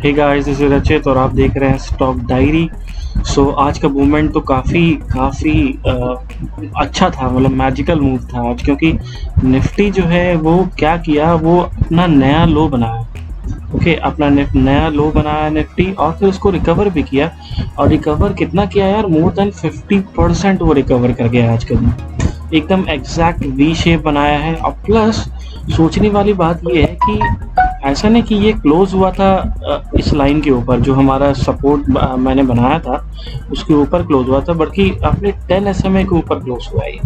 Hey guys, this is रचित और आप देख रहे हैं स्टॉक डायरी। आज का मूवमेंट तो काफ़ी अच्छा था, मतलब मैजिकल मूव था आज, क्योंकि निफ्टी जो है वो क्या किया, वो अपना नया लो बनाया। ओके, अपना नया लो बनाया निफ्टी, और फिर उसको रिकवर भी किया। और रिकवर कितना किया यार, मोर देन 50% वो रिकवर कर गया आज के दिन। एकदम एग्जैक्ट वी शेप बनाया है। और प्लस सोचने वाली बात ये है कि ऐसा नहीं कि ये क्लोज हुआ था इस लाइन के ऊपर, जो हमारा सपोर्ट मैंने बनाया था उसके ऊपर क्लोज हुआ था, बल्कि अपने 10 SMA के ऊपर क्लोज हुआ है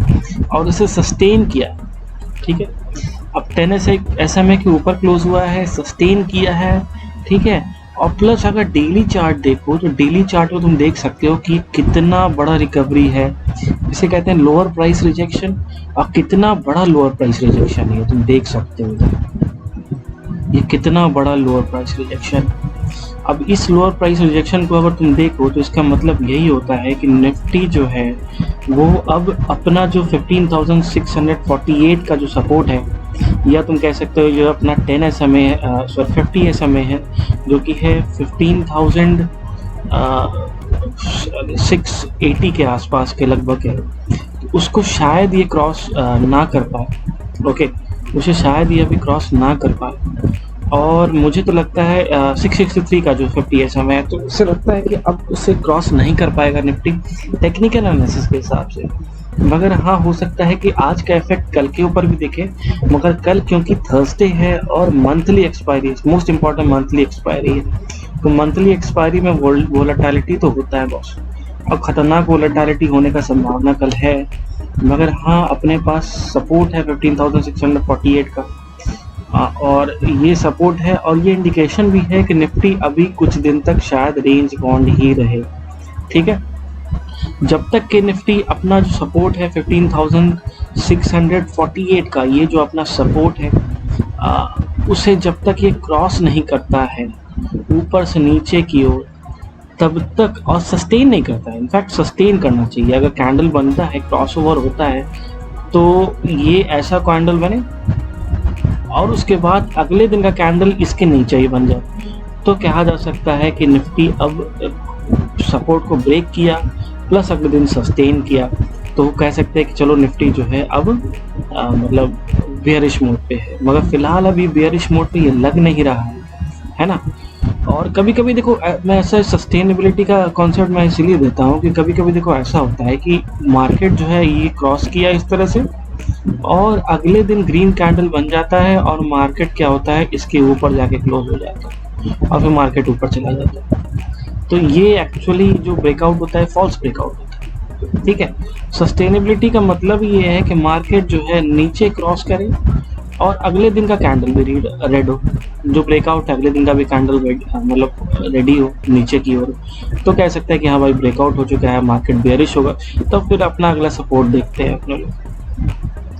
और इसे सस्टेन किया। ठीक है, अब 10 SMA के ऊपर क्लोज हुआ है, सस्टेन किया है। ठीक है, और प्लस अगर डेली चार्ट देखो तो डेली चार्ट में तुम देख सकते हो कि कितना बड़ा रिकवरी है। इसे कहते हैं लोअर प्राइस रिजेक्शन, और कितना बड़ा लोअर प्राइस रिजेक्शन है तुम देख सकते हो। ये कितना बड़ा लोअर प्राइस रिजेक्शन। अब इस लोअर प्राइस रिजेक्शन को अगर तुम देखो तो इसका मतलब यही होता है कि निफ्टी जो है वो अब अपना जो 15,648 का जो सपोर्ट है, या तुम कह सकते हो जो अपना 10 SMA है, 50 SMA है, जो कि है 15,680 के आसपास के लगभग है, तो उसको शायद ये क्रॉस ना कर पाए। ओके, उसे शायद ये अभी क्रॉस ना कर पाए। और मुझे तो लगता है 663 का जो 50 SMA है, तो उससे लगता है कि अब उसे क्रॉस नहीं कर पाएगा निफ्टी टेक्निकल एनालिसिस के हिसाब से। मगर हाँ, हो सकता है कि आज का इफेक्ट कल के ऊपर भी दिखे, मगर कल क्योंकि थर्सडे है और monthly expiry, most important monthly expiry है, तो मंथली एक्सपायरी में वोलेटिलिटी तो होता है बॉस, और ख़तरनाक वोलेटिलिटी होने का संभावना कल है। मगर हाँ, अपने पास सपोर्ट है 15,648 का, और ये सपोर्ट है, और ये इंडिकेशन भी है कि निफ्टी अभी कुछ दिन तक शायद रेंज बाउंड ही रहे। ठीक है, जब तक कि निफ्टी अपना जो सपोर्ट है 15,648 का, ये जो अपना सपोर्ट है उसे जब तक ये क्रॉस नहीं करता है ऊपर से नीचे की ओर, तब तक, और सस्टेन नहीं करता है, इनफैक्ट सस्टेन करना चाहिए। अगर कैंडल बनता है, क्रॉसओवर होता है, तो ये ऐसा कैंडल बने और उसके बाद अगले दिन का कैंडल इसके नीचे ही बन जाए, तो कहा जा सकता है कि निफ्टी अब सपोर्ट को ब्रेक किया, प्लस अगले दिन सस्टेन किया, तो कह सकते हैं कि चलो निफ्टी जो है अब मतलब बेयरिश मोड पे है। मगर फिलहाल अभी बेयरिश मोड पे ये लग नहीं रहा है ना। और कभी कभी देखो, मैं ऐसा सस्टेनेबिलिटी का कॉन्सेप्ट मैं इसलिए देता हूँ कि कभी कभी देखो ऐसा होता है कि मार्केट जो है ये क्रॉस किया इस तरह से, और अगले दिन ग्रीन कैंडल बन जाता है, और मार्केट क्या होता है, इसके ऊपर जाके क्लोज हो जाता है, और फिर मार्केट ऊपर चला जाता है। तो ये एक्चुअली जो ब्रेकआउट होता है, फॉल्स ब्रेकआउट होता है। ठीक है, सस्टेनेबिलिटी का मतलब ये है कि मार्केट जो है नीचे क्रॉस करे और अगले दिन का कैंडल भी रेड हो, जो ब्रेकआउट है अगले दिन का भी कैंडल मतलब रेडी हो नीचे की ओर, तो कह सकते हैं कि हाँ भाई ब्रेकआउट हो चुका है, मार्केट बेयरिश होगा, तो फिर अपना अगला सपोर्ट देखते हैं अपने लोग,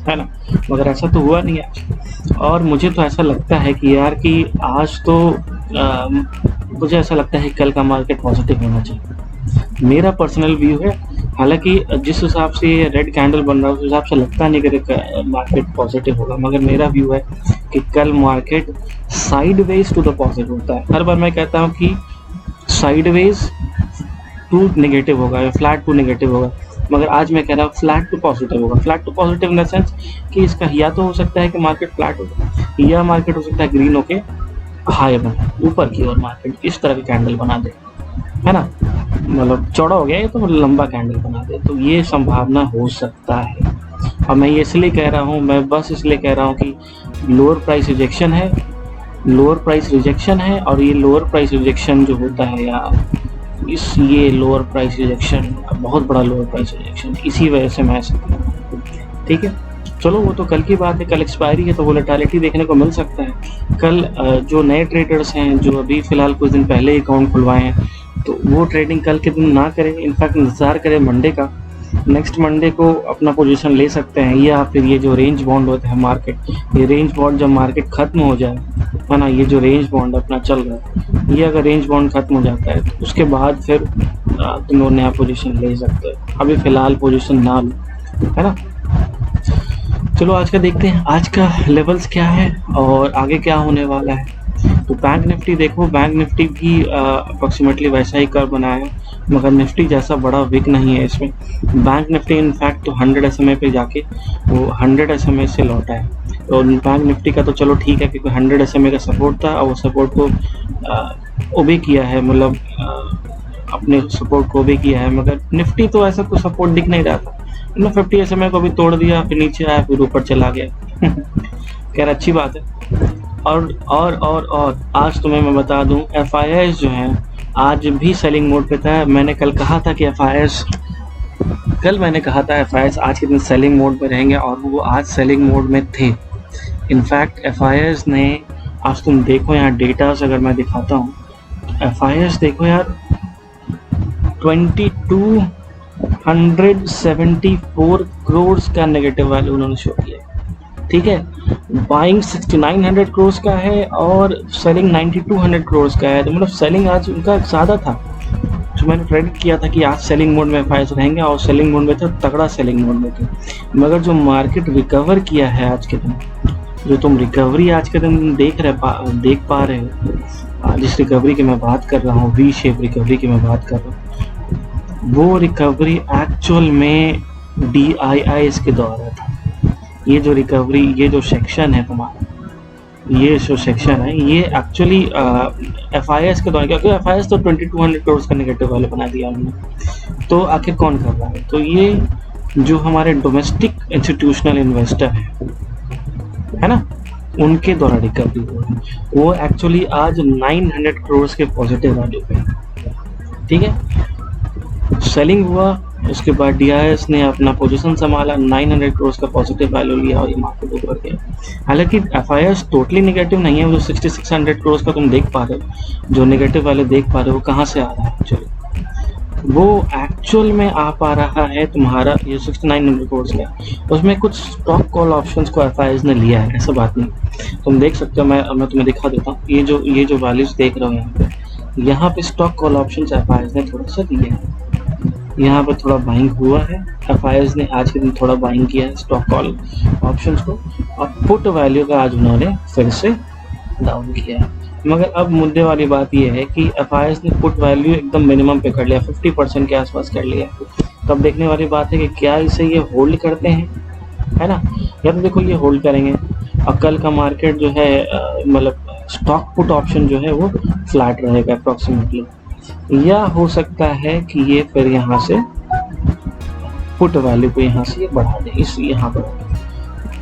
है ना। मगर ऐसा तो हुआ नहीं आज, और मुझे तो ऐसा लगता है कि यार कि आज तो मुझे ऐसा लगता है कल का मार्केट पॉजिटिव होना चाहिए, मेरा पर्सनल व्यू है। हालांकि जिस हिसाब से रेड कैंडल बन रहा है उस हिसाब से लगता नहीं कि मार्केट पॉजिटिव होगा, मगर मेरा व्यू है कि कल market sideways to the positive होता है। हर बार मैं कहता हूँ कि साइडवेज टू नेगेटिव होगा या फ्लैट टू नेगेटिव होगा, मगर आज मैं कह रहा हूँ फ्लैट टू पॉजिटिव होगा। Flat to positive in the sense कि इसका या तो हो सकता है कि मार्केट फ्लैट हो, या मार्केट हो सकता है ग्रीन होके हाई बना ऊपर की ओर, मार्केट इस तरह की कैंडल बना दे, है ना, मतलब चौड़ा हो गया ये तो मतलब लंबा कैंडल बना दे, तो ये संभावना हो सकता है। और मैं ये इसलिए कह रहा हूँ, मैं बस इसलिए कह रहा हूँ कि लोअर प्राइस रिजेक्शन है, लोअर प्राइस रिजेक्शन है, और ये लोअर प्राइस रिजेक्शन जो होता है यार, ये लोअर प्राइस रिजेक्शन बहुत बड़ा लोअर प्राइस रिजेक्शन, इसी वजह से मैं ऐसा कर रहा हूँ। ठीक है, चलो वो तो कल की बात है, कल एक्सपायरी है तो वोलेटिलिटी देखने को मिल सकता है। कल जो नए ट्रेडर्स हैं, जो अभी फ़िलहाल कुछ दिन पहले ही अकाउंट खुलवाए हैं, तो वो ट्रेडिंग कल के दिन ना करें, इनफैक्ट इंतज़ार करें मंडे का। नेक्स्ट मंडे को अपना पोजीशन ले सकते हैं, या फिर ये जो रेंज बॉन्ड होते हैं मार्केट, ये रेंज बॉन्ड जब मार्केट ख़त्म हो जाए, है ना, ये जो रेंज बॉन्ड अपना चल रहा है, ये अगर रेंज बॉन्ड ख़त्म हो जाता है तो उसके बाद फिर तुम लोग नया पोजीशन ले सकते हो। अभी फ़िलहाल पोजीशन ना लो, है ना। चलो आज का देखते हैं, आज का लेवल्स क्या है और आगे क्या होने वाला है। तो बैंक निफ्टी देखो, बैंक निफ्टी भी अप्रोक्सीमेटली वैसा ही कर्व बनाया है, मगर निफ्टी जैसा बड़ा विक नहीं है इसमें। बैंक निफ्टी इनफैक्ट तो 100 SMA पे जाके वो 100 SMA से लौटा है। तो बैंक निफ्टी का तो चलो ठीक है, क्योंकि 100 SMA का सपोर्ट था और वो सपोर्ट को ओबे किया है, मतलब अपने सपोर्ट को ओबे किया है, मगर निफ्टी तो ऐसा कोई सपोर्ट दिख नहीं रहा था। 50 SMA को भी तोड़ दिया, फिर नीचे आया, फिर ऊपर चला गया। खैर अच्छी बात है। और आज तुम्हें मैं बता दूं, FIIs जो हैं आज भी सेलिंग मोड पे था। मैंने कल कहा था कि FIIs आज के दिन सेलिंग मोड पे रहेंगे, और वो आज सेलिंग मोड में थे। इनफैक्ट FIIs ने आज, तुम देखो यहाँ डेटास अगर मैं दिखाता हूँ, FIIs देखो यार, 2274 करोड़ का नेगेटिव वैल्यू उन्होंने शो किया, ठीक है। बाइंग 6900 करोड़ का है और सेलिंग 9200 करोड़ का है। तो मतलब सेलिंग आज उनका ज़्यादा था। तो मैंने प्रेडिक्ट किया था कि आज सेलिंग मोड में FIIs रहेंगे, और सेलिंग मोड में थे, तगड़ा सेलिंग मोड में थे। मगर जो मार्केट रिकवर किया है आज के दिन, जो तुम रिकवरी आज के दिन देख पा रहे हो, जिस रिकवरी की मैं बात कर रहा हूँ, वी शेप रिकवरी की मैं बात कर रहा हूँ, वो रिकवरी एक्चुअल में DIIs के द्वारा था। ये जो रिकवरी, ये जो सेक्शन है तुम्हारा, ये जो सेक्शन है, ये एक्चुअली FIIs के द्वारा, क्योंकि FIIs तो 2200 करोड़ का नेगेटिव वैल्यू बना दिया उन्होंने। तो आखिर कौन कर रहा है? तो ये जो हमारे डोमेस्टिक इंस्टीट्यूशनल इन्वेस्टर है ना, उनके द्वारा रिकवरी हुआ है। वो एक्चुअली आज 900 करोड़ के पॉजिटिव वैल्यू पे, ठीक है। सेलिंग हुआ, उसके बाद DIIs ने अपना पोजीशन संभाला, 900 करोड़ का पॉजिटिव वैल्यू लिया और ये मार्केट ऊपर गया। हालांकि FIIs टोटली नेगेटिव नहीं है, वो जो 6600 करोड़ का तुम देख पा रहे हो, जो नेगेटिव वैल्यू देख पा रहे हो, वो कहाँ से आ रहा है एक्चुअली? वो एक्चुअल में आ पा रहा है तुम्हारा ये 6900 करोड़ का, उसमें कुछ स्टॉक कॉल ऑप्शंस को FIIs ने लिया है, ऐसा बात नहीं। तुम देख सकते हो, मैं तुम्हें दिखा देता हूँ। ये जो वैल्यूज देख रहे हो यहाँ पे स्टॉक कॉल ऑप्शंस FIIs ने थोड़ा सा दिए हैं। यहाँ पर थोड़ा बाइंग हुआ है, FIIs ने आज के दिन थोड़ा बाइंग किया है स्टॉक कॉल ऑप्शंस को, और पुट वैल्यू का आज उन्होंने फिर से डाउन किया है। मगर अब मुद्दे वाली बात यह है कि FIIs ने पुट वैल्यू एकदम मिनिमम पे कर लिया, 50% के आसपास कर लिया। तब देखने वाली बात है कि क्या इसे ये होल्ड करते हैं, है ना, या तो देखो ये होल्ड करेंगे और कल का मार्केट जो है, मतलब स्टॉक पुट ऑप्शन जो है वो फ्लैट रहेगा अप्रॉक्सीमेटली, या हो सकता है कि ये फिर यहाँ से पुट वैल्यू को यहाँ से ये बढ़ा दें, इस यहाँ पर।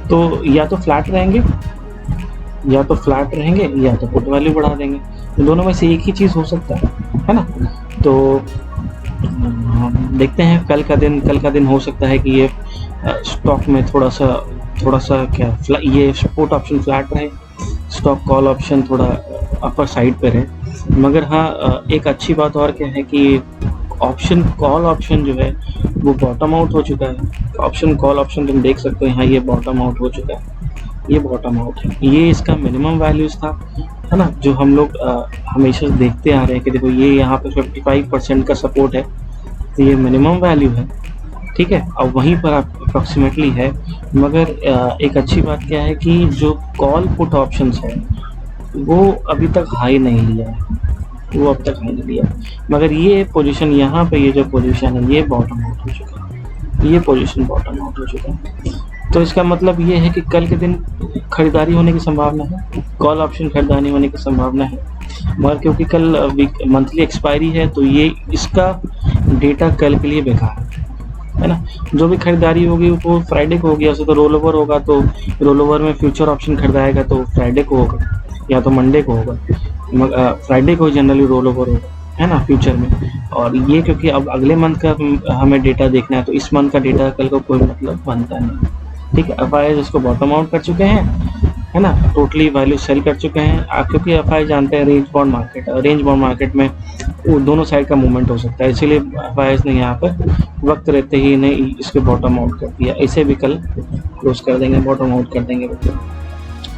तो या तो फ्लैट रहेंगे या तो पुट वैल्यू बढ़ा देंगे, तो दोनों में से एक ही चीज़ हो सकता है ना। तो देखते हैं कल का दिन हो सकता है कि ये स्टॉक में थोड़ा सा क्या ये पुट ऑप्शन फ्लैट रहे, स्टॉक कॉल ऑप्शन थोड़ा अपर साइड पे रहे। मगर हाँ, एक अच्छी बात और क्या है कि ऑप्शन कॉल ऑप्शन जो है वो बॉटम आउट हो चुका है। ऑप्शन कॉल ऑप्शन तुम देख सकते हो यहाँ, ये बॉटम आउट हो चुका है, ये बॉटम आउट है। ये इसका मिनिमम वैल्यूज था, है ना, जो हम लोग हमेशा देखते आ रहे हैं कि देखो ये यहाँ पे 55% का सपोर्ट है, तो ये मिनिमम वैल्यू है, ठीक है, और वहीं पर अप्रॉक्सीमेटली है। मगर एक अच्छी बात क्या है कि जो कॉल पुट ऑप्शंस है वो अभी तक हाई नहीं लिया है, मगर ये पोजीशन यहाँ पे, ये जो पोजीशन है ये बॉटम आउट हो चुका है, ये पोजीशन बॉटम आउट हो चुका है। तो इसका मतलब ये है कि कल के दिन खरीदारी होने की संभावना है, कॉल ऑप्शन खरीदारी होने की संभावना है। मगर क्योंकि कल मंथली एक्सपायरी है तो ये इसका डेटा कल के लिए बेकार है ना। जो भी खरीदारी होगी वो फ्राइडे को होगी, ऐसे तो रोल ओवर होगा, तो रोल ओवर में फ्यूचर ऑप्शन खरीदाएगा तो फ्राइडे को होगा या तो मंडे को होगा। फ्राइडे को जनरली रोल ओवर होगा, है ना, फ्यूचर में। और ये क्योंकि अब अगले मंथ का हमें डेटा देखना है, तो इस मंथ का डेटा कल को कोई मतलब बनता नहीं, ठीक है। FIIs इसको बॉटम आउट कर चुके हैं, है ना, टोटली वैल्यू सेल कर चुके हैं, क्योंकि FIIs जानते हैं रेंज बाउंड मार्केट में वो दोनों साइड का मूवमेंट हो सकता है, इसीलिए FIIs ने यहाँ पर वक्त रहते ही नहीं इसके बॉटम आउट कर दिया। इसे भी कल क्लोज कर देंगे, बॉटम आउट कर देंगे।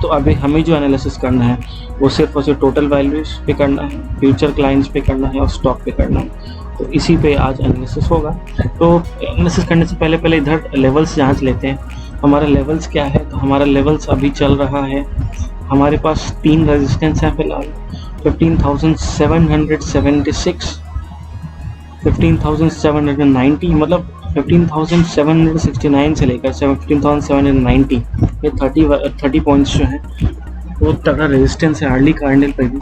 तो अभी हमें जो एनालिसिस करना है वो सिर्फ और सिर्फ टोटल वैल्यूज पे करना है, फ्यूचर क्लाइंट्स पे करना है और स्टॉक पे करना है। तो इसी पे आज एनालिसिस होगा। तो एनालिसिस करने से पहले इधर लेवल्स जांच लेते हैं, हमारा लेवल्स क्या है। तो हमारा लेवल्स अभी चल रहा है हमारे पास 3 रेजिस्टेंस हैं फिलहाल, 15,776, 15,790, मतलब 15,769 से लेकर 15,790, ये 30 पॉइंट्स जो हैं वो तगड़ा रेजिस्टेंस है अर्ली कैंडल पे भी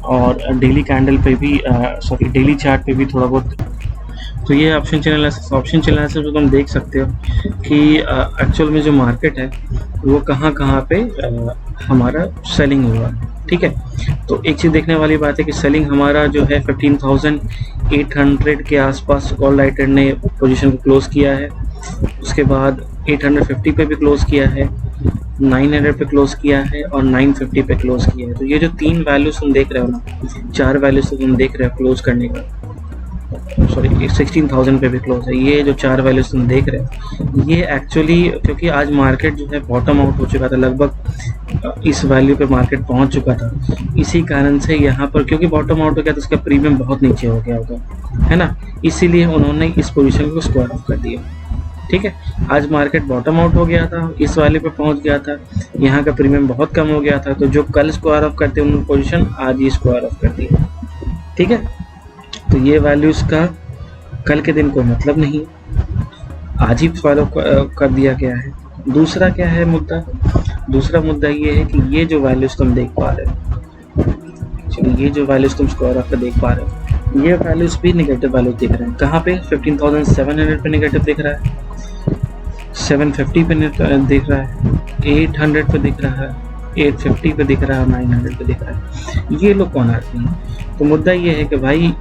और डेली कैंडल पे भी, सॉरी डेली चार्ट पे भी थोड़ा बहुत। तो ये ऑप्शन चैनल से जो तुम देख सकते हो कि एक्चुअल में जो मार्केट है वो कहाँ पे हमारा सेलिंग हुआ, ठीक है। तो एक चीज़ देखने वाली बात है कि सेलिंग हमारा जो है 15,800 के आसपास कॉल राइटर ने पोजीशन को क्लोज किया है, उसके बाद 850 पे भी क्लोज किया है, 900 पे क्लोज किया है और 950 पे क्लोज किया है। तो ये जो 3 वैल्यूज तुम देख रहे हो ना, 4 वैल्यूज तो तुम देख रहे हो क्लोज करने का, सॉरी 16,000 पे भी क्लोज है। ये जो 4 वैल्यूज तुम देख रहे हो ये एक्चुअली, क्योंकि आज मार्केट जो है बॉटम आउट हो चुका था, लगभग इस वैल्यू पे मार्केट पहुंच चुका था, इसी कारण से यहाँ पर क्योंकि बॉटम आउट हो गया तो उसका प्रीमियम बहुत नीचे हो गया होगा, है ना, इसीलिए उन्होंने इस पोजीशन को स्क्वायर ऑफ कर दिया, ठीक है। आज मार्केट बॉटम आउट हो गया था, इस वैल्यू पे पहुंच गया था, यहाँ का प्रीमियम बहुत कम हो गया था, तो जो कल स्क्वायर ऑफ करते उन्होंने पोजीशन आज ही स्क्वायर ऑफ कर दिया, ठीक है। तो ये वैल्यूज का कल के दिन कोई मतलब नहीं, आज ही फॉलो कर दिया गया है। दूसरा क्या है मुद्दा, दूसरा मुद्दा ये है कि ये जो वैल्यूज तुम देख पा रहे हो, चलिए ये जो वैल्यूज तुम स्क्वायर ऑफ देख पा रहे हो, ये वैल्यूज भी नेगेटिव वैल्यूज दिख रहे हैं। कहाँ पे 15,700 पे नेगेटिव दिख रहा है, 750 पे दिख रहा है, 800 पे दिख रहा है, 850 पे दिख रहा है, 900 पे दिख रहा है। ये लोग कौन आदमी हैं? तो मुद्दा ये है कि भाई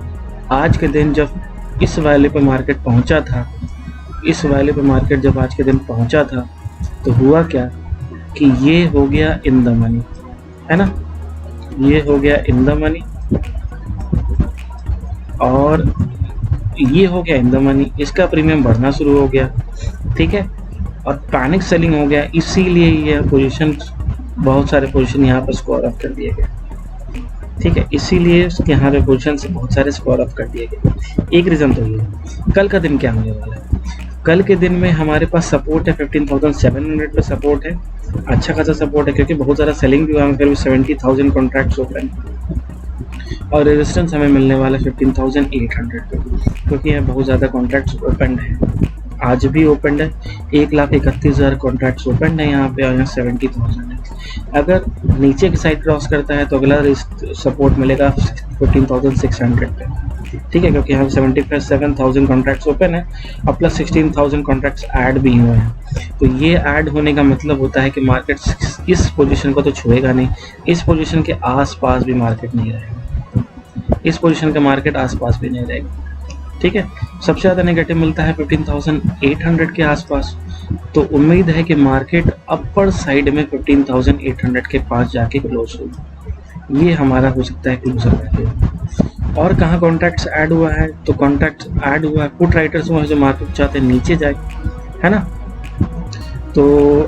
आज के दिन जब इस वैल्यू पे मार्केट पहुंचा था, इस वैल्यू पे मार्केट जब आज के दिन पहुंचा था तो हुआ क्या कि ये हो गया इन द मनी, है ना, ये हो गया इन द मनी और ये हो गया इन द मनी, इसका प्रीमियम बढ़ना शुरू हो गया, ठीक है, और पैनिक सेलिंग हो गया, इसीलिए ये पोजीशन, बहुत सारे पोजीशन यहाँ पर स्क्वायर ऑफ कर दिए गए, ठीक है, इसीलिए यहाँ पे पोजीशन से बहुत सारे स्क्वायर ऑफ कर दिए गए। एक रीज़न तो ये है। कल का दिन क्या होने वाला है, कल के दिन में हमारे पास सपोर्ट है 15,700 पे सपोर्ट है, अच्छा खासा सपोर्ट है क्योंकि बहुत ज़्यादा सेलिंग भी हुआ है, फिर भी 70,000 कॉन्ट्रैक्ट्स ओपन, और रेजिस्टेंस हमें मिलने वाला है 15,800 पे, क्योंकि यहाँ बहुत ज़्यादा कॉन्ट्रैक्ट्स ओपन है, आज भी ओपन है, 1,31,000 कॉन्ट्रैक्ट्स ओपन है यहाँ पे और यहाँ 70,000 है। अगर नीचे की साइड क्रॉस करता है तो अगला सपोर्ट मिलेगा 15,600 पे, ठीक है, क्योंकि यहाँ 77,000 कॉन्ट्रैक्ट्स ओपन है और प्लस 16,000 कॉन्ट्रैक्ट्स ऐड भी हुए हैं। तो ये ऐड होने का मतलब होता है कि मार्केट इस पोजीशन को तो छुएगा नहीं, इस पोजीशन के आसपास भी मार्केट नहीं रहेगा, इस पोजीशन का मार्केट आसपास भी नहीं रहेगा, ठीक है। सबसे ज़्यादा नेगेटिव मिलता है 15,800 के आसपास, तो उम्मीद है कि मार्केट अपर साइड में 15,800 के पास जाके क्लोज हो, ये हमारा हो सकता है क्लोजर वैल्यू। और कहाँ कॉन्ट्रैक्ट्स ऐड हुआ है, तो कॉन्ट्रैक्ट्स ऐड हुआ है पुट राइटर्स में, जो मार्केट चाहते हैं नीचे जाए, है ना, तो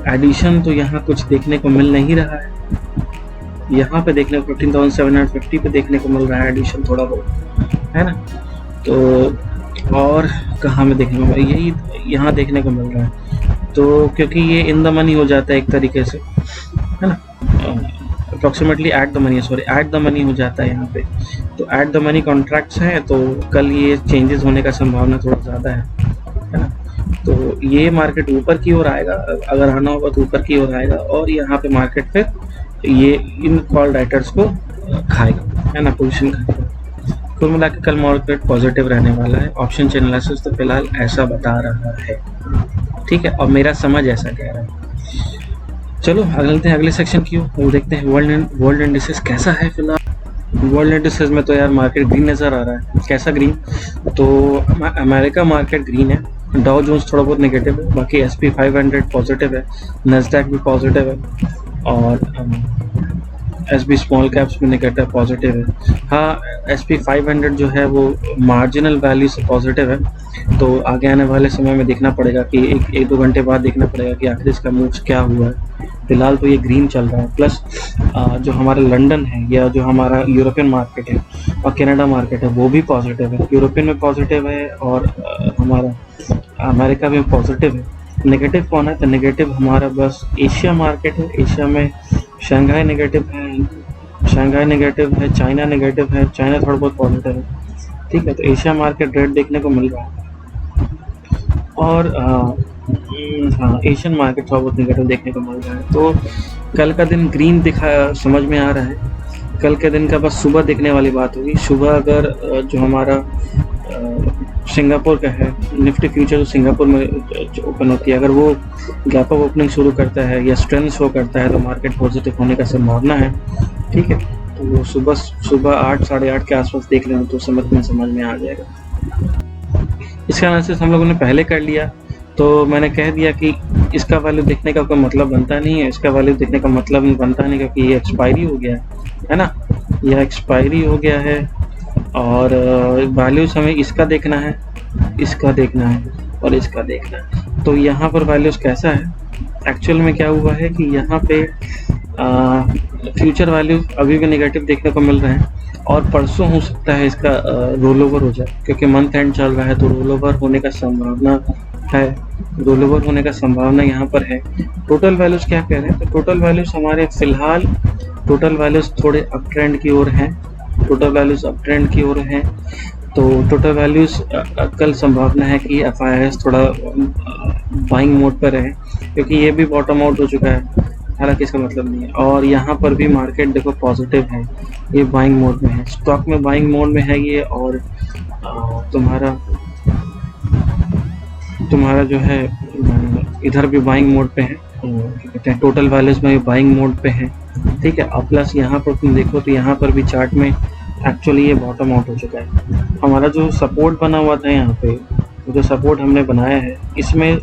एडिशन तो यहाँ कुछ देखने को मिल नहीं रहा है, यहाँ पे देखने को 15,750 पे देखने को मिल रहा है एडिशन थोड़ा बहुत, है ना, तो और कहाँ में देखने को मिल, यही यहाँ देखने को मिल रहा है। तो क्योंकि ये इन द मनी हो जाता है एक तरीके से, है ना, अप्रॉक्सीमेटली एट द मनी हो जाता है यहाँ पे, तो एट द मनी कॉन्ट्रैक्ट्स हैं, तो कल ये चेंजेस होने का संभावना थोड़ा ज़्यादा है ना, तो ये मार्केट ऊपर की ओर आएगा, अगर आना होगा तो ऊपर की ओर आएगा और यहाँ पे मार्केट फिर ये इन कॉल राइटर्स को खाएगा, है ना, पोजीशन खाएगा। कुल मिला के कल मार्केट पॉजिटिव रहने वाला है, ऑप्शन चैनल एनालिसिस तो फिलहाल ऐसा बता रहा है, ठीक है, और मेरा समझ ऐसा कह रहा है। चलो अगले सेक्शन की वो देखते हैं वर्ल्ड इंडिसेस कैसा है फिलहाल। वर्ल्ड इंडिसेस में तो यार मार्केट ग्रीन नज़र आ रहा है, कैसा ग्रीन, तो अमेरिका मार्केट ग्रीन है, डाउ जोन्स थोड़ा बहुत नेगेटिव है, बाकी SP 500 पॉजिटिव है, नैस्डैक भी पॉजिटिव है और SB स्मॉल कैप्स भी नेगेटिव पॉजिटिव है। हाँ, SP 500 जो है वो मार्जिनल वैल्यू से पॉजिटिव है, तो आगे आने वाले समय में देखना पड़ेगा कि एक दो घंटे बाद देखना पड़ेगा कि आखिर इसका मूव क्या हुआ है। फिलहाल तो ये ग्रीन चल रहा है। प्लस जो हमारा लंदन है या जो हमारा यूरोपियन मार्केट है और कनाडा मार्केट है वो भी पॉजिटिव है, यूरोपियन में पॉजिटिव है और हमारा अमेरिका में पॉजिटिव है। नेगेटिव कौन है, तो नेगेटिव हमारा बस एशिया मार्केट है। एशिया में शंघाई नेगेटिव है, चाइना नेगेटिव है, चाइना थोड़ा बहुत पॉजिटिव है। ठीक है, तो एशिया मार्केट रेड देखने को मिल रहा है और हाँ, एशियन मार्केट थोड़ा बहुत नेगेटिव देखने को मिल रहा है। तो कल का दिन ग्रीन दिखा समझ में आ रहा है। कल के दिन का बस सुबह देखने वाली बात होगी। सुबह अगर जो हमारा सिंगापुर का है निफ्टी फ्यूचर जो सिंगापुर में ओपन होती है, अगर वो गैप अप ओपनिंग शुरू करता है या स्ट्रेंथ शो करता है तो मार्केट पॉजिटिव होने का संभावना है। ठीक है, तो वो सुबह 8 साढ़े 8 के आसपास देख लें तो समझ में आ जाएगा। इसका एनालिसिस हम लोगों ने पहले कर लिया, तो मैंने कह दिया कि इसका वैल्यू देखने का कोई मतलब बनता नहीं है, इसका वैल्यू देखने का मतलब बनता नहीं क्योंकि ये एक्सपायरी हो गया है ना, यह एक्सपायरी हो गया है और वैल्यूज हमें इसका देखना है, इसका देखना है और इसका देखना है। तो यहाँ पर वैल्यूज कैसा है, एक्चुअल में क्या हुआ है कि यहाँ पे फ्यूचर वैल्यू अभी भी नेगेटिव देखने को मिल रहे हैं और परसों हो सकता है इसका रोल ओवर हो जाए क्योंकि मंथ एंड चल रहा है, तो रोल ओवर होने का संभावना है, रोल ओवर होने का संभावना यहाँ पर है। टोटल वैल्यूज क्या कह रहे हैं, तो टोटल वैल्यूज हमारे फिलहाल टोटल वैल्यूज थोड़े अप ट्रेंड की ओर हैं, टोटल वैल्यूज अप ट्रेंड की ओर हैं। तो टोटल वैल्यूज कल संभावना है कि FIIs थोड़ा बाइंग मोड पर है क्योंकि ये भी बॉटम आउट हो चुका है, हालांकि इसका मतलब नहीं है। और यहाँ पर भी मार्केट देखो पॉजिटिव है, ये बाइंग मोड में है, स्टॉक में बाइंग मोड में है ये। और तुम्हारा जो है इधर भी बाइंग मोड पे है, क्या कहते हैं, टोटल वैल्यूज में बाइंग मोड पे है। ठीक है, और प्लस यहाँ पर तुम देखो तो यहाँ पर भी चार्ट में एक्चुअली ये बॉटम आउट हो चुका है। हमारा जो सपोर्ट बना हुआ था यहाँ पे, जो सपोर्ट हमने बनाया है, इसमें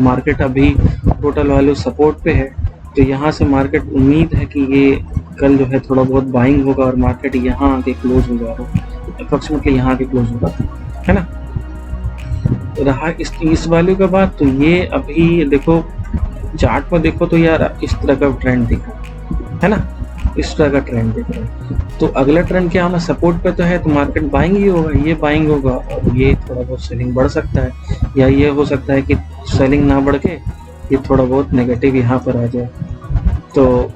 मार्केट अभी टोटल वैल्यू सपोर्ट पे है। तो यहाँ से मार्केट उम्मीद है कि ये कल जो है थोड़ा बहुत बाइंग होगा और मार्केट यहाँ आके क्लोज हो जाएगा, अप्रोक्सीमेटली यहाँ आके क्लोज होगा, है ना। रहा इस वैल्यू के बाद, तो ये अभी देखो चार्ट पर देखो तो यार इस तरह का ट्रेंड दिखा है ना, इस तरह का ट्रेंड दिख रहा है। तो अगला ट्रेंड क्या होना, सपोर्ट पे तो है तो मार्केट बाइंग ही होगा, ये बाइंग होगा और ये थोड़ा बहुत सेलिंग बढ़ सकता है, या ये हो सकता है कि सेलिंग ना बढ़ के ये थोड़ा बहुत नेगेटिव यहाँ पर आ जाए। तो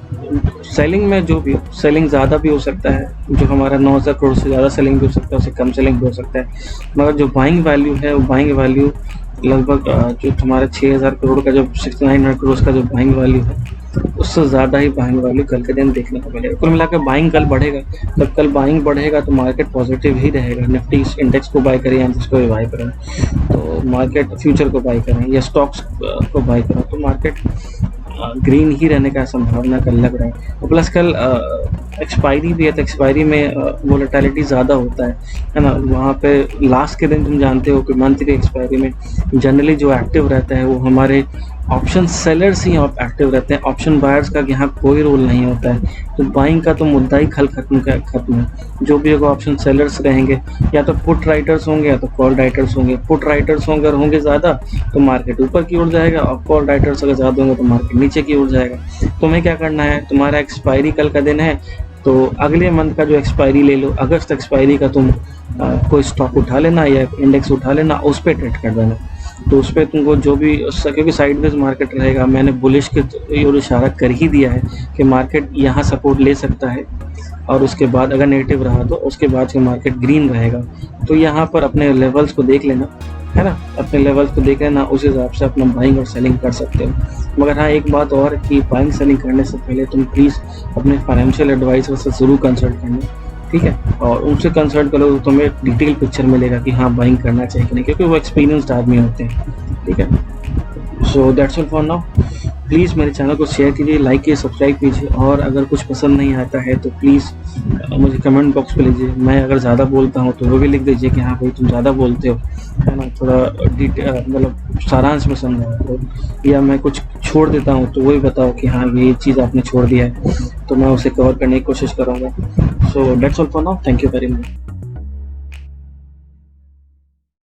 सेलिंग में जो भी सेलिंग ज़्यादा भी हो सकता है, जो हमारा 9,000 करोड़ से ज़्यादा सेलिंग भी हो सकता है, उससे कम सेलिंग भी हो सकता है, मगर जो बाइंग वैल्यू है वो बाइंग वैल्यू लगभग जो तुम्हारा 6,000 करोड़ का जो 6,900 करोड़ का जो बाइंग वैल्यू है उससे ज़्यादा ही बाइंग वैल्यू कल के दिन देखने को मिलेगा। कुल मिलाकर बाइंग कल बढ़ेगा, जब कल बाइंग बढ़ेगा तो मार्केट पॉजिटिव ही रहेगा। निफ्टी इंडेक्स को बाय करें या जिसको भी बाय करें, तो मार्केट फ्यूचर को बाय करें या स्टॉक्स को बाय करें, तो मार्केट ग्रीन ही रहने का संभावना कल लग रहा है। और प्लस कल एक्सपायरी भी है, तो एक्सपायरी में वोलेटिलिटी ज़्यादा होता है ना। वहाँ पे लास्ट के दिन तुम जानते हो कि मंथ के एक्सपायरी में जनरली जो एक्टिव रहता है वो हमारे ऑप्शन सेलर्स ही एक्टिव रहते हैं, ऑप्शन बायर्स का यहाँ कोई रोल नहीं होता है। तो बाइंग का तो मुद्दा ही खत्म है। जो भी होगा ऑप्शन सेलर्स रहेंगे, या तो पुट राइटर्स होंगे या तो कॉल राइटर्स होंगे। पुट राइटर्स अगर होंगे ज़्यादा तो मार्केट ऊपर की ओर जाएगा, और कॉल राइटर्स अगर ज़्यादा होंगे तो मार्केट नीचे की ओर जाएगा। तुम्हें क्या करना है, तुम्हारा एक्सपायरी कल का दिन है तो अगले मंथ का जो एक्सपायरी ले लो, अगस्त एक्सपायरी का तुम कोई स्टॉक उठा लेना या इंडेक्स उठा लेना, उस पर ट्रेड कर देना। तो उस पर तुमको जो भी, क्योंकि साइडवेज मार्केट रहेगा, मैंने बुलिश के ओर इशारा कर ही दिया है कि मार्केट यहाँ सपोर्ट ले सकता है और उसके बाद अगर नेगेटिव रहा तो उसके बाद से मार्केट ग्रीन रहेगा। तो यहाँ पर अपने लेवल्स को देख लेना, है ना, अपने लेवल्स को देख लेना, उस हिसाब से अपना बाइंग और सेलिंग कर सकते हो। मगर हाँ, एक बात और कि बाइंग सेलिंग करने से पहले तुम प्लीज़ अपने फाइनेंशियल एडवाइजर से ज़रूर कंसल्ट करना, ठीक है, और उनसे कंसल्ट करो तो तुम्हें डिटेल पिक्चर मिलेगा कि हाँ बाइंग करना चाहिए कि नहीं, क्योंकि वो एक्सपीरियंस्ड आदमी होते हैं। ठीक है, so that's all for now. Please मेरे चैनल को शेयर कीजिए, लाइक कीजिए, सब्सक्राइब कीजिए, और अगर कुछ पसंद नहीं आता है तो प्लीज़ मुझे कमेंट बॉक्स पे लीजिए। मैं अगर ज़्यादा बोलता हूँ तो वो भी लिख दीजिए कि हाँ भाई तुम ज़्यादा बोलते हो, है ना, थोड़ा मतलब सारांश में समझाओ तो, या मैं कुछ छोड़ देता हूँ तो वही बताओ कि हाँ ये चीज़ आपने छोड़ दिया है, तो मैं उसे कवर करने की कोशिश करूँगा। So that's all for now, thank you very much.